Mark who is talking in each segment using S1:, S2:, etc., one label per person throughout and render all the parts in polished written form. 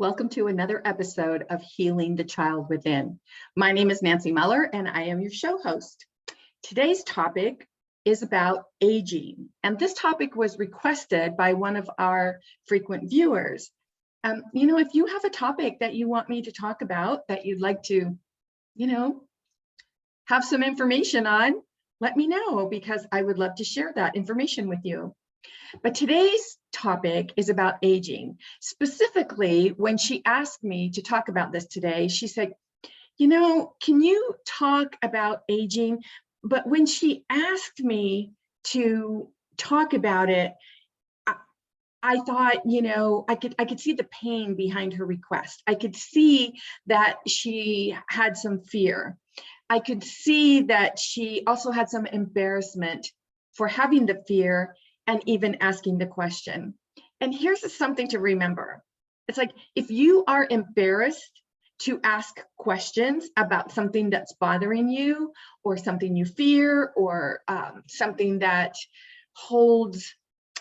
S1: Welcome to another episode of Healing the Child Within. My name is Nancy Muller and I am your show host. Today's topic is about aging, and this topic was requested by one of our frequent viewers. If you have a topic that you want me to talk about that you'd like to, have some information on, let me know because I would love to share that information with you. But today's topic is about aging. Specifically, when she asked me to talk about this today, she said, can you talk about aging? But when she asked me to talk about it, I thought, I could see the pain behind her request. I could see that she had some fear. I could see that she also had some embarrassment for having the fear and even asking the question. And here's something to remember. It's like, if you are embarrassed to ask questions about something that's bothering you or something you fear or something that holds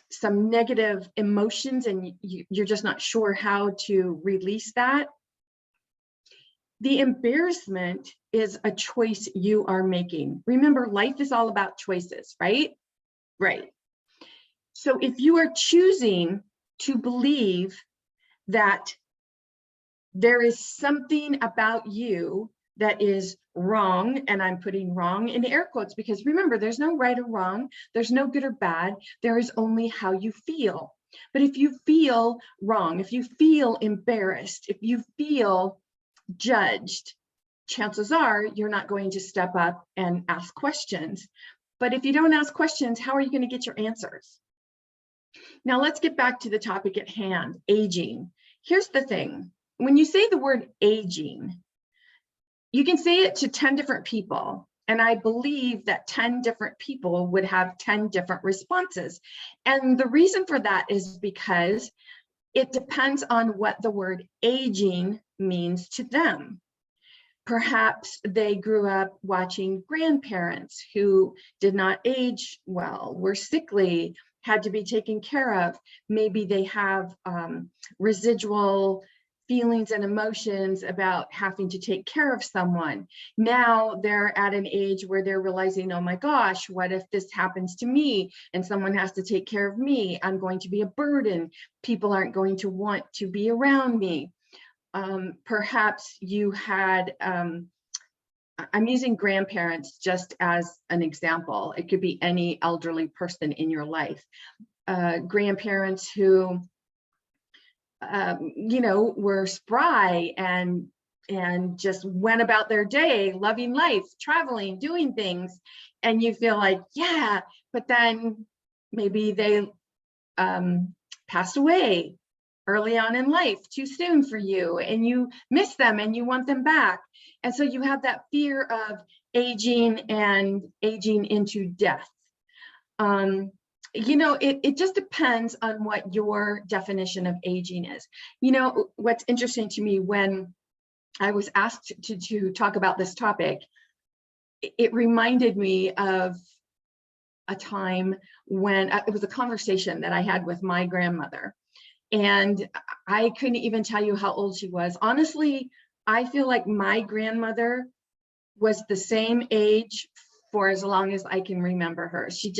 S1: some negative emotions and you're just not sure how to release that, the embarrassment is a choice you are making. Remember, life is all about choices, right? Right. So if you are choosing to believe that there is something about you that is wrong, and I'm putting wrong in air quotes because remember, there's no right or wrong, there's no good or bad, there is only how you feel. But if you feel wrong, if you feel embarrassed, if you feel judged, chances are you're not going to step up and ask questions. But if you don't ask questions, how are you going to get your answers? Now let's get back to the topic at hand, aging. Here's the thing. When you say the word aging, you can say it to 10 different people. And I believe that 10 different people would have 10 different responses. And the reason for that is because it depends on what the word aging means to them. Perhaps they grew up watching grandparents who did not age well, were sickly, had to be taken care of. Maybe they have residual feelings and emotions about having to take care of someone. Now they're at an age where they're realizing, oh my gosh, what if this happens to me and someone has to take care of me? I'm going to be a burden. People aren't going to want to be around me. Perhaps you had, I'm using grandparents just as an example. It could be any elderly person in your life. Grandparents who, were spry and just went about their day, loving life, traveling, doing things. And you feel like, yeah, but then maybe they passed away early on in life, too soon for you, and you miss them and you want them back. And so you have that fear of aging and aging into death. It just depends on what your definition of aging is. What's interesting to me, when I was asked to talk about this topic, it reminded me of a time when it was a conversation that I had with my grandmother. And I couldn't even tell you how old she was. Honestly, I feel like my grandmother was the same age for as long as I can remember her. She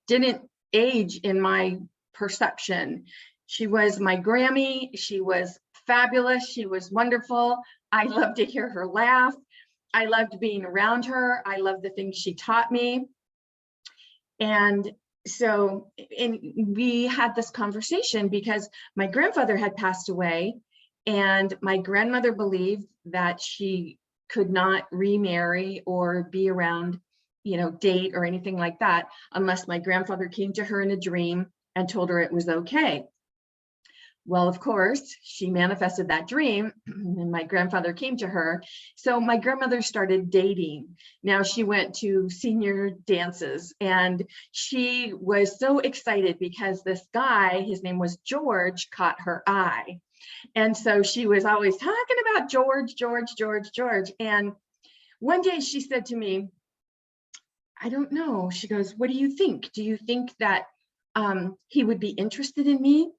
S1: didn't age in my perception. She was my Grammy. She was fabulous. She was wonderful. I loved to hear her laugh. I loved being around her. I loved the things she taught me. And we had this conversation because my grandfather had passed away and my grandmother believed that she could not remarry or be around, date or anything like that unless my grandfather came to her in a dream and told her it was okay. Well, of course, she manifested that dream and my grandfather came to her. So my grandmother started dating. Now she went to senior dances and she was so excited because this guy, his name was George, caught her eye. And so she was always talking about George. And one day she said to me, I don't know. She goes, what do you think? Do you think that he would be interested in me?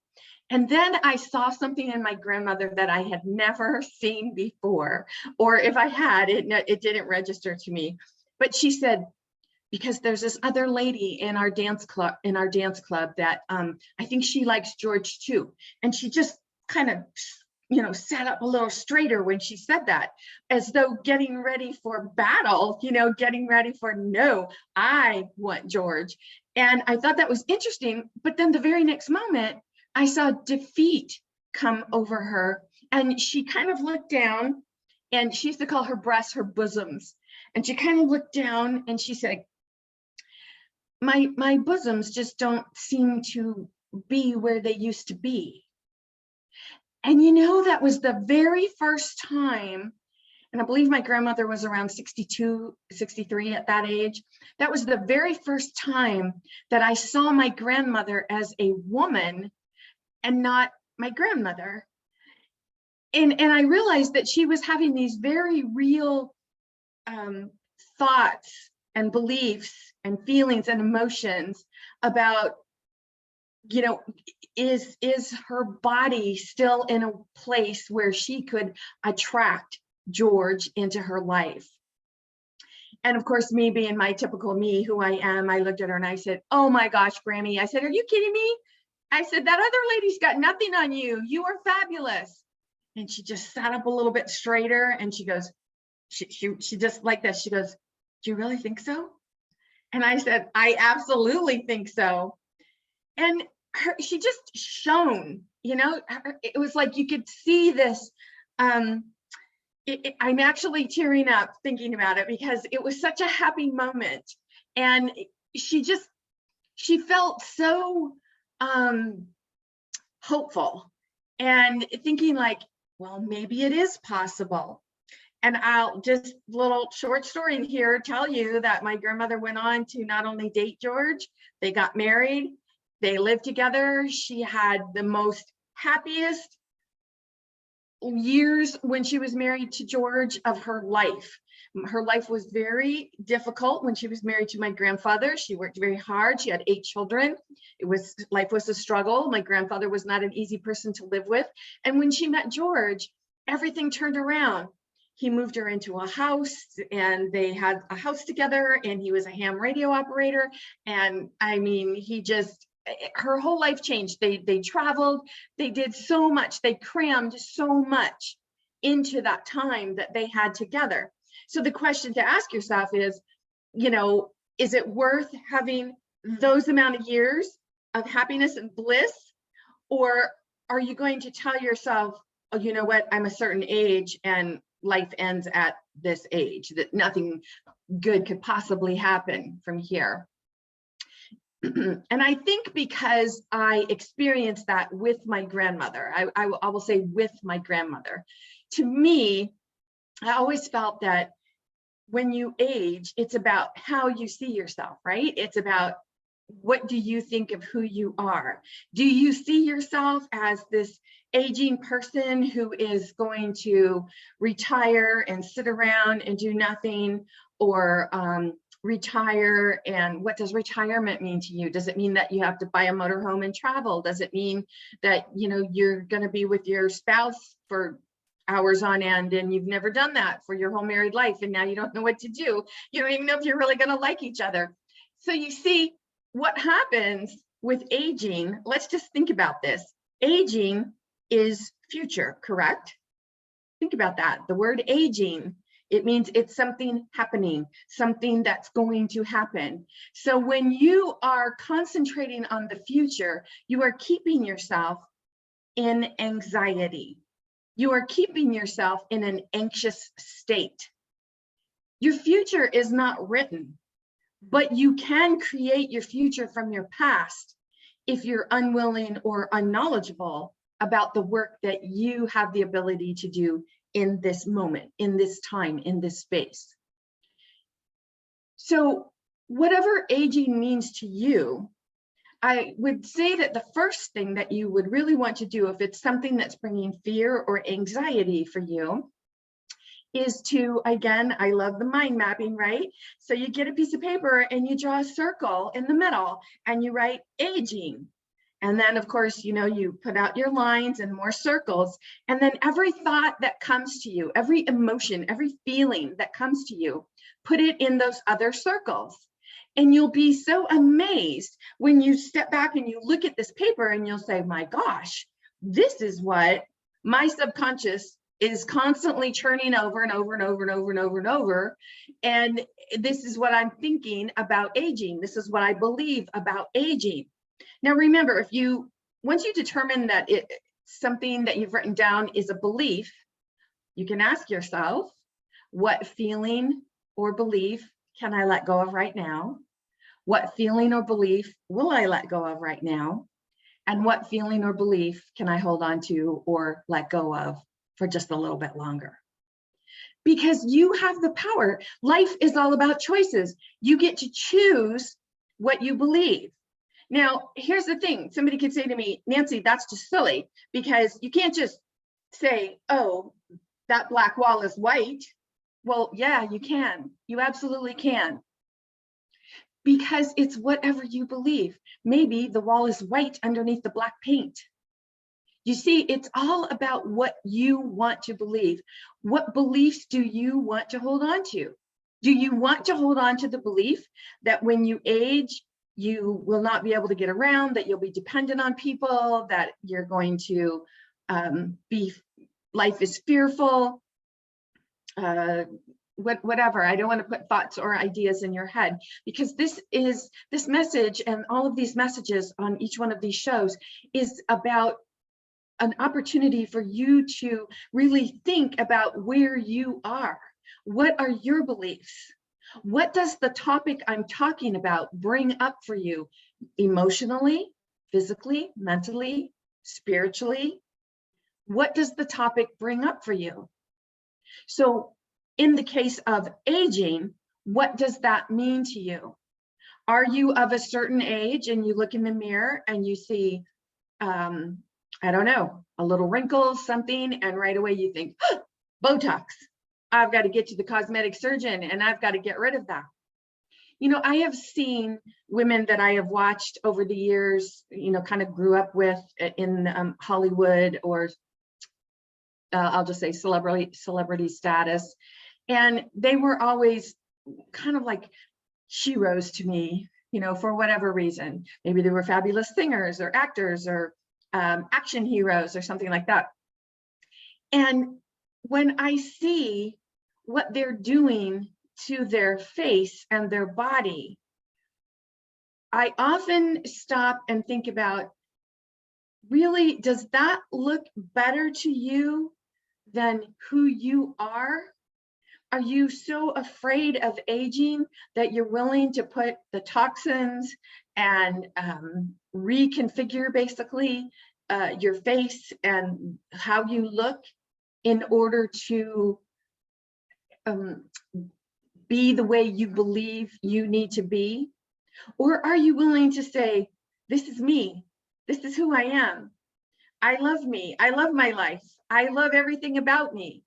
S1: And then I saw something in my grandmother that I had never seen before, or if I had, it didn't register to me. But she said, because there's this other lady in our dance club that I think she likes George too. And she just kind of, sat up a little straighter when she said that, as though getting ready for battle, getting ready for, no, I want George. And I thought that was interesting. But then the very next moment, I saw defeat come over her, and she kind of looked down, and she used to call her breasts her bosoms. And she kind of looked down and she said, my bosoms just don't seem to be where they used to be. And that was the very first time, and I believe my grandmother was around 62, 63 at that age. That was the very first time that I saw my grandmother as a woman and not my grandmother. And I realized that she was having these very real thoughts and beliefs and feelings and emotions about, is her body still in a place where she could attract George into her life? And of course, me being my typical me, who I am, I looked at her and I said, oh my gosh, Grammy. I said, are you kidding me? I said, that other lady's got nothing on you. You are fabulous. And she just sat up a little bit straighter, and she goes, she just like this. She goes, do you really think so? And I said, I absolutely think so. And she just shone, it was like you could see this. I'm actually tearing up thinking about it, because it was such a happy moment. And she felt so hopeful, and thinking like, well, maybe it is possible. And I'll just little short story here tell you that my grandmother went on to not only date George, they got married, they lived together. She had the most happiest years when she was married to George of her life. Her life was very difficult when she was married to my grandfather. She worked very hard. She had 8 children. Life was a struggle. My grandfather was not an easy person to live with. And when she met George, everything turned around. He moved her into a house, and they had a house together, and he was a ham radio operator. And I mean, her whole life changed. They traveled, they did so much, they crammed so much into that time that they had together. So the question to ask yourself is, is it worth having those amount of years of happiness and bliss? Or are you going to tell yourself, oh, you know what, I'm a certain age and life ends at this age, that nothing good could possibly happen from here? And I think because I experienced that with my grandmother, I will say with my grandmother, to me, I always felt that when you age, it's about how you see yourself, right? It's about, what do you think of who you are? Do you see yourself as this aging person who is going to retire and sit around and do nothing, or retire? And what does retirement mean to you? Does it mean that you have to buy a motorhome and travel? Does it mean that you're going to be with your spouse for hours on end, and you've never done that for your whole married life, and now you don't know what to do? You don't even know if you're really going to like each other. So you see what happens with aging. Let's just think about this. Aging is future, correct? Think about that. The word aging, it means it's something happening, something that's going to happen. So when you are concentrating on the future, you are keeping yourself in anxiety. You are keeping yourself in an anxious state. Your future is not written, but you can create your future from your past if you're unwilling or unknowledgeable about the work that you have the ability to do in this moment, in this time, in this space. So whatever aging means to you, I would say that the first thing that you would really want to do, if it's something that's bringing fear or anxiety for you, is to, again, I love the mind mapping, right? So you get a piece of paper and you draw a circle in the middle and you write aging. And then, of course, you put out your lines and more circles. And then every thought that comes to you, every emotion, every feeling that comes to you, put it in those other circles. And you'll be so amazed when you step back and you look at this paper and you'll say, my gosh, this is what my subconscious is constantly churning over and over and over and over and over and over. And this is what I'm thinking about aging. This is what I believe about aging. Now, remember, once you determine that something that you've written down is a belief, you can ask yourself, what feeling or belief can I let go of right now? What feeling or belief will I let go of right now? And what feeling or belief can I hold on to or let go of for just a little bit longer? Because you have the power. Life is all about choices. You get to choose what you believe. Now, here's the thing. Somebody could say to me, Nancy, that's just silly, because you can't just say, oh, that black wall is white. Well, yeah, you can. You absolutely can. Because it's whatever you believe. Maybe the wall is white underneath the black paint. You see, it's all about what you want to believe. What beliefs do you want to hold on to? Do you want to hold on to the belief that when you age, you will not be able to get around, that you'll be dependent on people, that you're going to life is fearful, whatever. I don't want to put thoughts or ideas in your head, because this message and all of these messages on each one of these shows is about an opportunity for you to really think about where you are. What are your beliefs? What does the topic I'm talking about bring up for you emotionally, physically, mentally, spiritually? What does the topic bring up for you? So in the case of aging, what does that mean to you? Are you of a certain age and you look in the mirror and you see, I don't know, a little wrinkle, something, and right away you think, oh, Botox. I've got to get to the cosmetic surgeon and I've got to get rid of that. I have seen women that I have watched over the years, kind of grew up with in Hollywood, or I'll just say celebrity status. And they were always kind of like heroes to me, for whatever reason. Maybe they were fabulous singers or actors or action heroes or something like that. And when I see what they're doing to their face and their body, I often stop and think about, really, does that look better to you than who you are? Are you so afraid of aging that you're willing to put the toxins and reconfigure basically your face and how you look in order to be the way you believe you need to be? Or are you willing to say, this is me, this is who I am, I love me, I love my life, I love everything about me?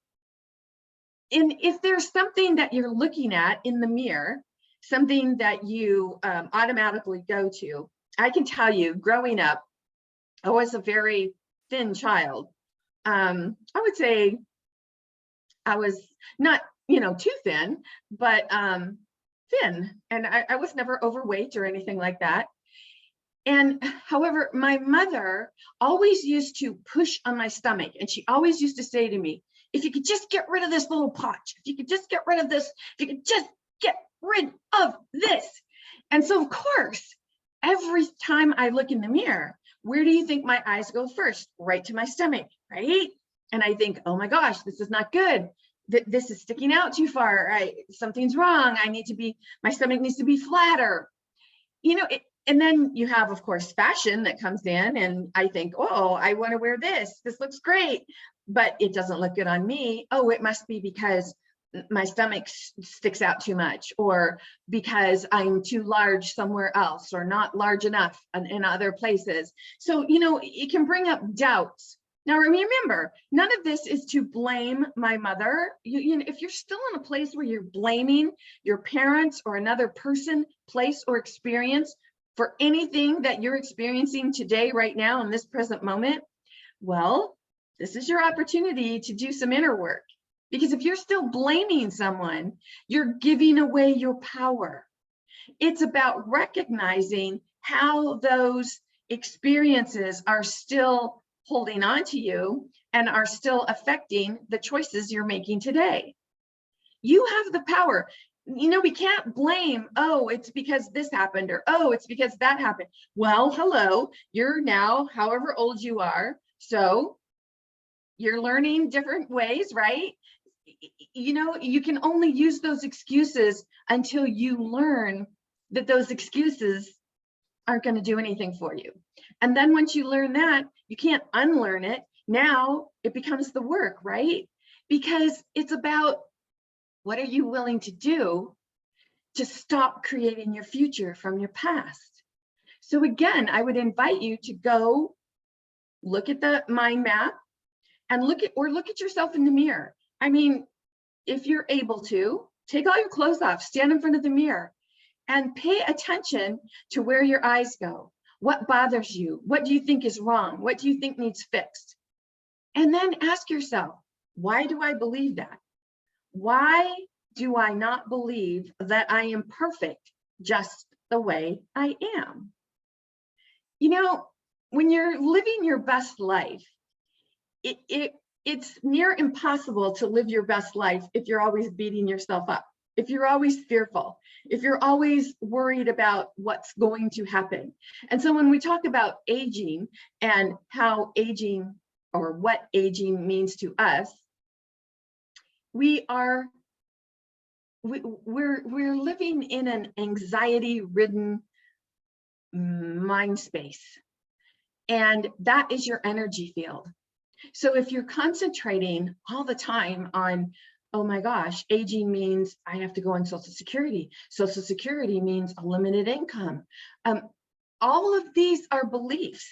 S1: And if there's something that you're looking at in the mirror, something that you automatically go to, I can tell you, growing up, I was a very thin child. I would say I was not, too thin, but thin. And I was never overweight or anything like that. And however, my mother always used to push on my stomach. And she always used to say to me, if you could just get rid of this little potch, if you could just get rid of this, if you could just get rid of this. And so, of course, every time I look in the mirror, where do you think my eyes go first? Right to my stomach, right? And I think, oh my gosh, this is not good. This is sticking out too far. Something's wrong. My stomach needs to be flatter. And then you have, of course, fashion that comes in, and I think, oh, I want to wear this. This looks great, but it doesn't look good on me. Oh, it must be because my stomach sticks out too much, or because I'm too large somewhere else, or not large enough in other places. So, it can bring up doubts. Now, remember, none of this is to blame my mother. If you're still in a place where you're blaming your parents or another person, place, or experience for anything that you're experiencing today, right now, in this present moment, well, this is your opportunity to do some inner work. Because if you're still blaming someone, you're giving away your power. It's about recognizing how those experiences are still holding on to you and are still affecting the choices you're making today. You have the power. We can't blame, oh, it's because this happened, or oh, it's because that happened. Well, hello, you're now however old you are, so you're learning different ways, right? You can only use those excuses until you learn that those excuses aren't going to do anything for you. And then once you learn that, you can't unlearn it. Now it becomes the work, right? Because it's about, what are you willing to do to stop creating your future from your past? So again, I would invite you to go look at the mind map and look at yourself in the mirror. I mean, if you're able to, take all your clothes off, stand in front of the mirror, and pay attention to where your eyes go. What bothers you? What do you think is wrong? What do you think needs fixed? And then ask yourself, why do I believe that? Why do I not believe that I am perfect just the way I am? When you're living your best life, it's near impossible to live your best life if you're always beating yourself up, if you're always fearful, if you're always worried about what's going to happen. And so when we talk about aging and how aging, or what aging means to us, we're living in an anxiety-ridden mind space, and that is your energy field. So if you're concentrating all the time on, oh my gosh, aging means I have to go on Social Security. Social Security means a limited income. All of these are beliefs.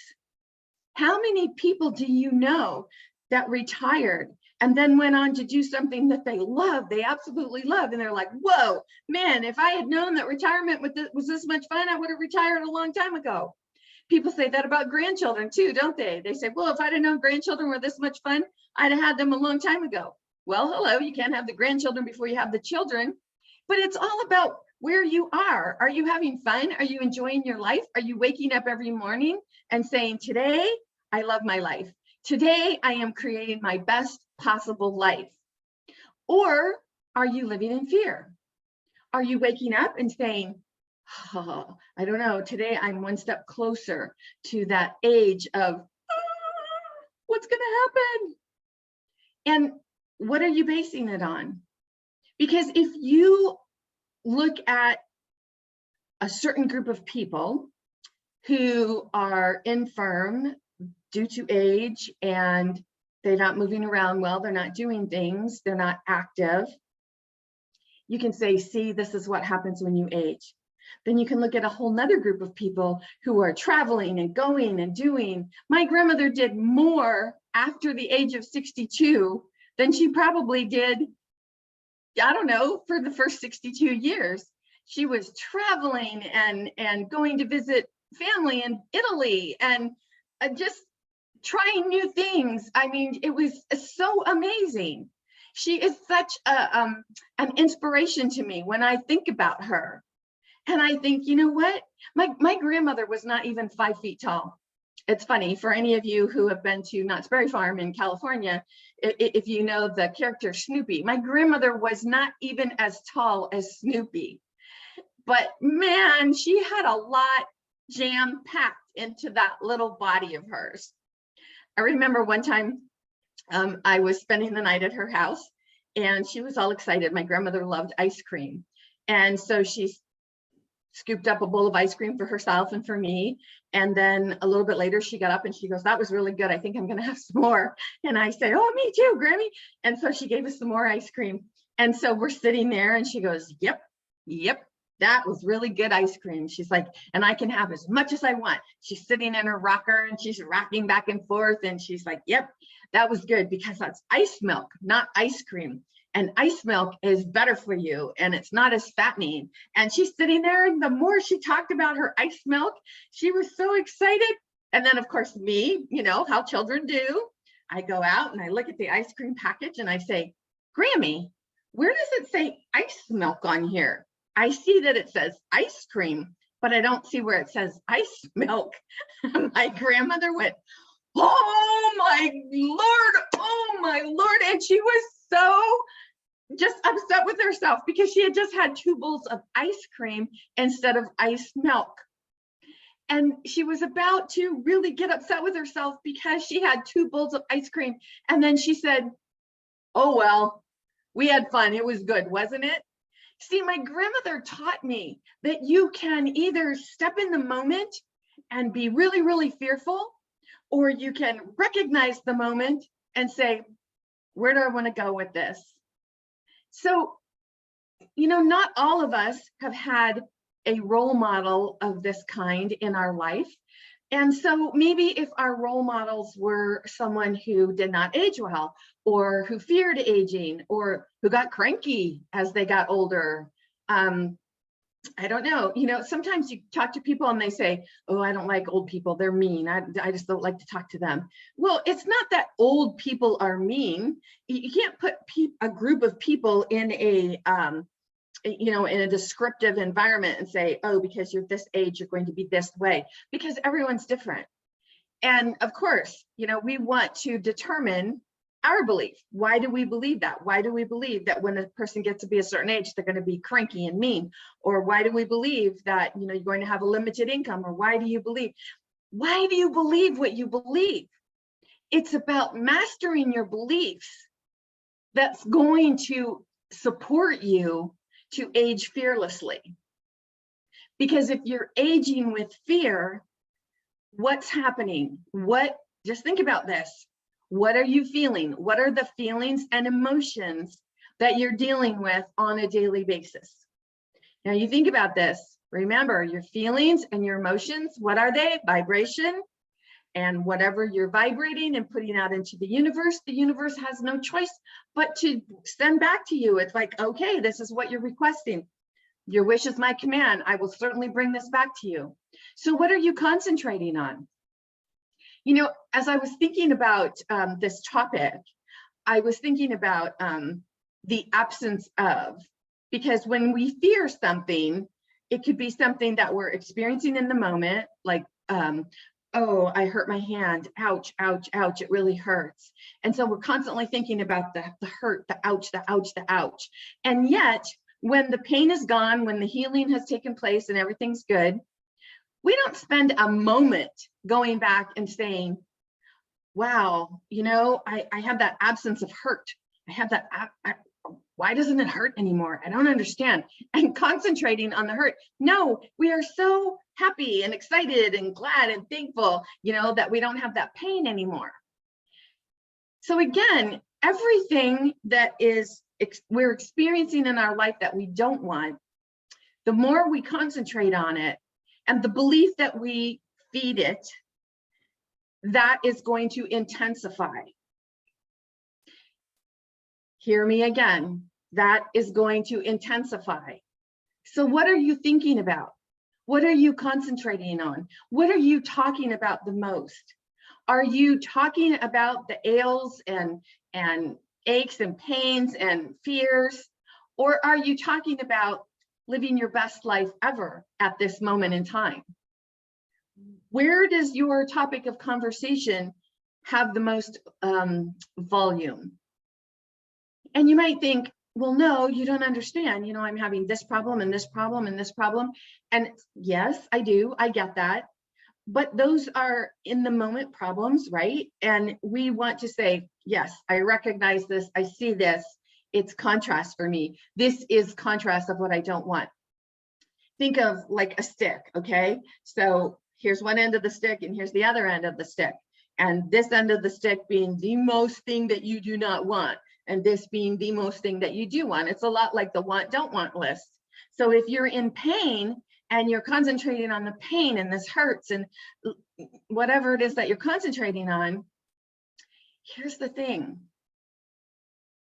S1: How many people do you know that retired and then went on to do something that they love, they absolutely love, and they're like, whoa, man, if I had known that retirement was this much fun, I would have retired a long time ago. People say that about grandchildren too, don't they? They say, well, if I'd have known grandchildren were this much fun, I'd have had them a long time ago. Well, hello, you can't have the grandchildren before you have the children, but it's all about where you are. Are you having fun? Are you enjoying your life? Are you waking up every morning and saying, today, I love my life. Today, I am creating my best possible life. Or are you living in fear? Are you waking up and saying, oh, I don't know, today I'm one step closer to that age of, what's going to happen? And what are you basing it on? Because if you look at a certain group of people who are infirm due to age and they're not moving around well, they're not doing things, they're not active, you can say, see, this is what happens when you age. Then you can look at a whole nother group of people who are traveling and going and doing. My grandmother did more after the age of 62 than she probably did, I don't know, for the first 62 years. She was traveling and going to visit family in Italy and just trying new things. I mean, it was so amazing. She is such an inspiration to me when I think about her. And I think, you know what? My grandmother was not even 5 feet tall. It's funny, for any of you who have been to Knott's Berry Farm in California, if you know the character Snoopy, my grandmother was not even as tall as Snoopy. But man, she had a lot jam-packed into that little body of hers. I remember one time I was spending the night at her house and she was all excited. My grandmother loved ice cream. And so she scooped up a bowl of ice cream for herself and for me. And then a little bit later, she got up and she goes, that was really good. I think I'm going to have some more. And I say, oh, me too, Grammy. And so she gave us some more ice cream. And so we're sitting there and she goes, yep, that was really good ice cream. She's like, and I can have as much as I want. She's sitting in her rocker and she's rocking back and forth. And she's like, yep, that was good because that's ice milk, not ice cream. and ice milk is better for you and it's not as fattening. And she's sitting there, and the more she talked about her ice milk, she was so excited. And then of course me, you know how children do, I go out and I look at the ice cream package and I say, Grammy, where does it say ice milk on here? I see that it says ice cream, but I don't see where it says ice milk. My grandmother went, oh my Lord, oh my Lord. And she was so just upset with herself because she had just had 2 bowls of ice cream instead of ice milk. And she was about to really get upset with herself because she had 2 bowls of ice cream. And then she said, oh, well, we had fun. It was good, wasn't it? See, my grandmother taught me that you can either step in the moment and be really, really fearful, or you can recognize the moment and say, where do I want to go with this? So, you know, not all of us have had a role model of this kind in our life. And so maybe if our role models were someone who did not age well, or who feared aging, or who got cranky as they got older, I don't know, you know, sometimes you talk to people and they say, oh, I don't like old people, they're mean, I just don't like to talk to them. Well, it's not that old people are mean. You can't put a group of people in a you know, in a descriptive environment and say, oh, because you're this age, you're going to be this way, because everyone's different. And of course, you know, we want to determine our belief. Why do we believe that? Why do we believe that when a person gets to be a certain age, they're going to be cranky and mean? Or why do we believe that, you know, you're going to have a limited income? Or why do you believe what you believe? It's about mastering your beliefs that's going to support you to age fearlessly. Because if you're aging with fear, what's happening? Just think about this. What are you feeling? What are the feelings and emotions that you're dealing with on a daily basis? Now you think about this. Remember, your feelings and your emotions, what are they? Vibration. And whatever you're vibrating and putting out into the universe has no choice but to send back to you. It's like, okay, this is what you're requesting. Your wish is my command. I will certainly bring this back to you. So what are you concentrating on? You know, as I was thinking about this topic, I was thinking about the absence of, because when we fear something, it could be something that we're experiencing in the moment, like, oh, I hurt my hand, ouch, ouch, ouch, it really hurts. And so we're constantly thinking about the hurt, the ouch, the ouch, the ouch. And yet, when the pain is gone, when the healing has taken place and everything's good, we don't spend a moment going back and saying, wow, you know, I have that absence of hurt. I have that, why doesn't it hurt anymore? I don't understand. And concentrating on the hurt. No, we are so happy and excited and glad and thankful, you know, that we don't have that pain anymore. So again, everything that we're experiencing in our life that we don't want, the more we concentrate on it and the belief that we feed it, that is going to intensify. Hear me again, that is going to intensify. So what are you thinking about? What are you concentrating on? What are you talking about the most? Are you talking about the ails and aches and pains and fears? Or are you talking about living your best life ever at this moment in time? Where does your topic of conversation have the most volume? And you might think, well, no, you don't understand. You know, I'm having this problem and this problem and this problem. And yes, I do. I get that. But those are in the moment problems, right? And we want to say, yes, I recognize this. I see this. It's contrast for me. This is contrast of what I don't want. Think of like a stick, okay? So here's one end of the stick and here's the other end of the stick. And this end of the stick being the most thing that you do not want, and this being the most thing that you do want. It's a lot like the want, don't want list. So if you're in pain and you're concentrating on the pain and this hurts and whatever it is that you're concentrating on, here's the thing.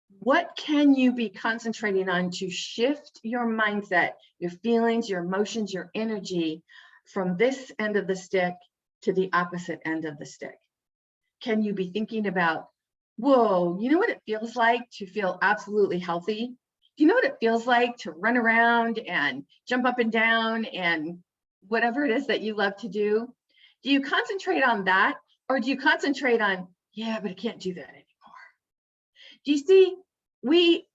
S1: What can you be concentrating on to shift your mindset, your feelings, your emotions, your energy from this end of the stick to the opposite end of the stick? Can you be thinking about, whoa, you know what it feels like to feel absolutely healthy? Do you know what it feels like to run around and jump up and down and whatever it is that you love to do? Do you concentrate on that, or do you concentrate on, yeah, but I can't do that anymore? Do you see, we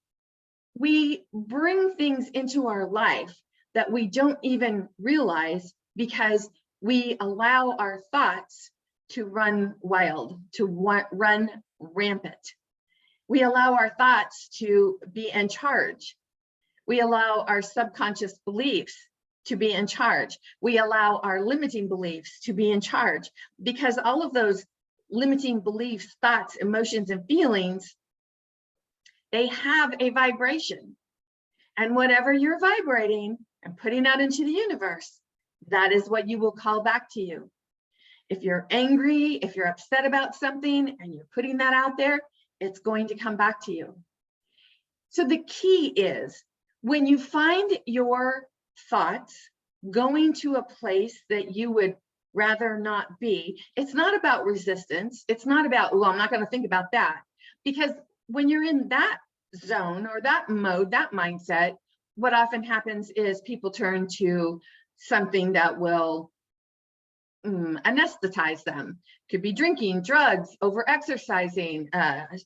S1: bring things into our life that we don't even realize because we allow our thoughts to run wild, to run rampant. We allow our thoughts to be in charge. We allow our subconscious beliefs to be in charge. We allow our limiting beliefs to be in charge, because all of those limiting beliefs, thoughts, emotions, and feelings, they have a vibration. And whatever you're vibrating and putting out into the universe, that is what you will call back to you. If you're angry, if you're upset about something and you're putting that out there, it's going to come back to you. So the key is, when you find your thoughts going to a place that you would rather not be, it's not about resistance. It's not about, oh, I'm not going to think about that. Because when you're in that zone or that mode, that mindset, what often happens is people turn to something that will anesthetize them. Could be drinking, drugs, over exercising,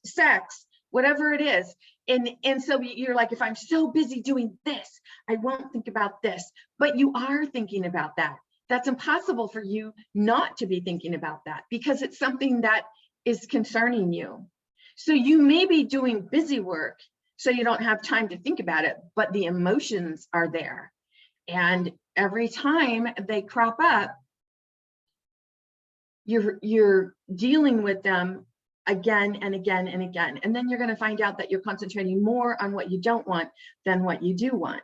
S1: sex, whatever it is. And so you're like, if I'm so busy doing this, I won't think about this. But you are thinking about that. That's impossible for you not to be thinking about that, because it's something that is concerning you. So you may be doing busy work so you don't have time to think about it, but the emotions are there. And every time they crop up, you're dealing with them again and again and again. And then you're going to find out that you're concentrating more on what you don't want than what you do want.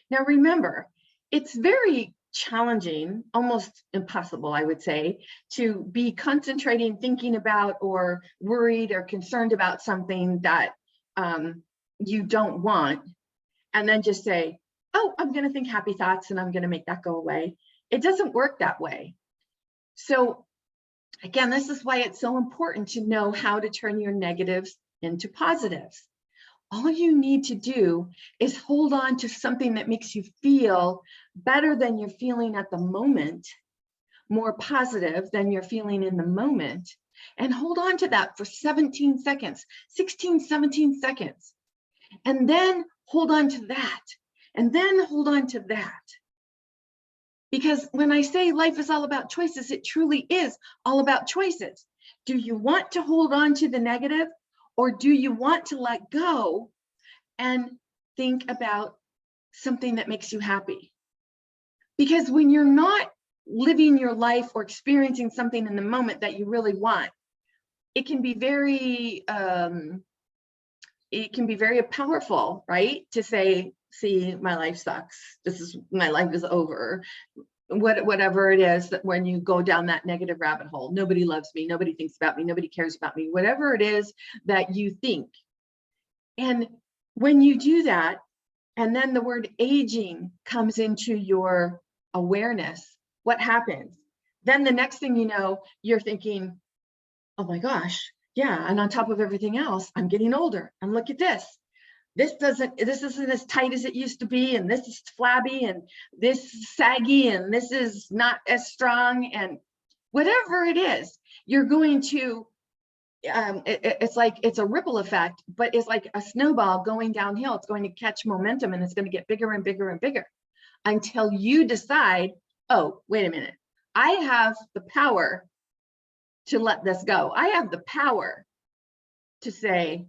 S1: Now, remember, it's very challenging, almost impossible, I would say, to be concentrating, thinking about, or worried or concerned about something that you don't want, and then just say, oh, I'm going to think happy thoughts and I'm going to make that go away. It doesn't work that way. So again, this is why it's so important to know how to turn your negatives into positives. All you need to do is hold on to something that makes you feel better than you're feeling at the moment, more positive than you're feeling in the moment, and hold on to that for 17 seconds, 16, 17 seconds. And then hold on to that, and then hold on to that. Because when I say life is all about choices, it truly is all about choices. Do you want to hold on to the negative, or do you want to let go and think about something that makes you happy? Because when you're not living your life or experiencing something in the moment that you really want, it can be very powerful, right? To say, see, my life sucks. My life is over. Whatever it is, that when you go down that negative rabbit hole, nobody loves me, nobody thinks about me, nobody cares about me, whatever it is that you think. And when you do that, and then the word aging comes into your awareness, what happens? Then the next thing you know, you're thinking, oh my gosh, yeah, and on top of everything else, I'm getting older. And look at this. This isn't as tight as it used to be, and this is flabby, and this is saggy, and this is not as strong, and whatever it is, you're going to, it's like, it's a ripple effect, but it's like a snowball going downhill. It's going to catch momentum, and it's going to get bigger and bigger and bigger until you decide, oh, wait a minute, I have the power to let this go. I have the power to say,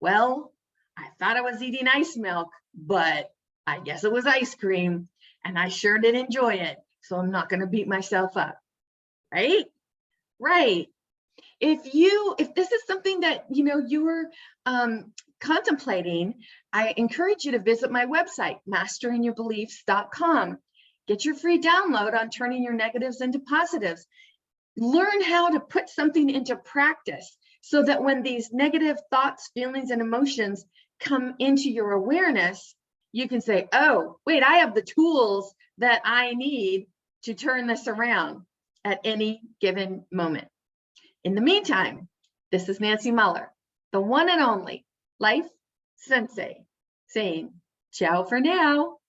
S1: well, I thought I was eating ice milk, but I guess it was ice cream, and I sure did enjoy it. So I'm not going to beat myself up, right? Right. If this is something that you're contemplating, I encourage you to visit my website, masteringourbeliefs.com. Get your free download on turning your negatives into positives. Learn how to put something into practice so that when these negative thoughts, feelings, and emotions come into your awareness, you can say, oh, wait, I have the tools that I need to turn this around at any given moment. In the meantime, this is Nancy Muller, the one and only Life Sensei, saying ciao for now.